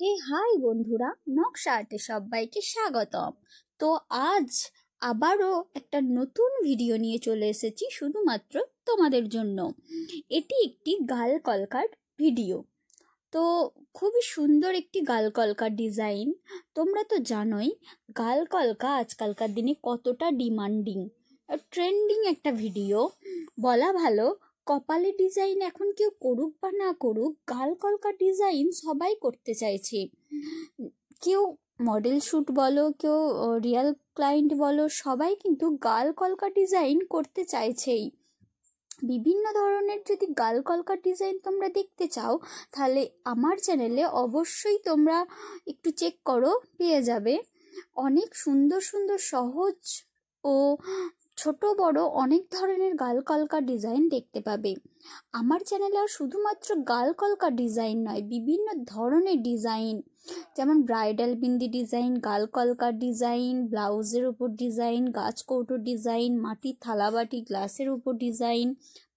হে high বন্ধুরা, নকশা আর্টে সবাইকে স্বাগতম। তো আজ আবারও একটা নতুন ভিডিও নিয়ে চলে এসেছি শুধুমাত্র তোমাদের জন্য। এটি একটি গাল কলকার ভিডিও। তো খুবই সুন্দর একটি গাল কলকার ডিজাইন। তোমরা তো জানোই গাল কলকা আজকালকার দিনে কতটা ডিমান্ডিং, ট্রেন্ডিং একটা ভিডিও বলা ভালো। কপালে ডিজাইন এখন কেউ করুক বা না করুক, গাল কলকা ডিজাইন সবাই করতে চাইছে। কেউ মডেল শ্যুট বলো, কেউ রিয়েল ক্লায়েন্ট বলো, সবাই কিন্তু গাল কলকা ডিজাইন করতে চাইছেই। বিভিন্ন ধরনের যদি গাল কলকা ডিজাইন তোমরা দেখতে চাও, তাহলে আমার চ্যানেলে অবশ্যই তোমরা একটু চেক করো, পেয়ে যাবে। অনেক সুন্দর সুন্দর সহজ ও ছোট বড় অনেক ধরনের গাল কলকা ডিজাইন দেখতে পাবে আমার চ্যানেলে। আর শুধুমাত্র গাল কলকা ডিজাইন নয়, বিভিন্ন ধরনের ডিজাইন, যেমন ব্রাইডাল বিন্দি ডিজাইন, গাল কলকা ডিজাইন, ব্লাউজের উপর ডিজাইন, গাছ কৌটো ডিজাইন, মাটির থালাবাটি গ্লাসের উপর ডিজাইন,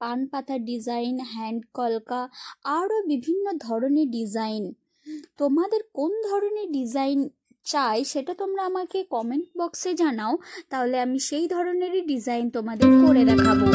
পান পাতার ডিজাইন, হ্যান্ড কলকা, আরও বিভিন্ন ধরনের ডিজাইন। তোমাদের কোন ধরনের ডিজাইন চাই সেটা তোমরা আমাকে কমেন্ট বক্সে জানাও, তাহলে আমি সেই ধরনেরই ডিজাইন তোমাদের করে দেখাবো।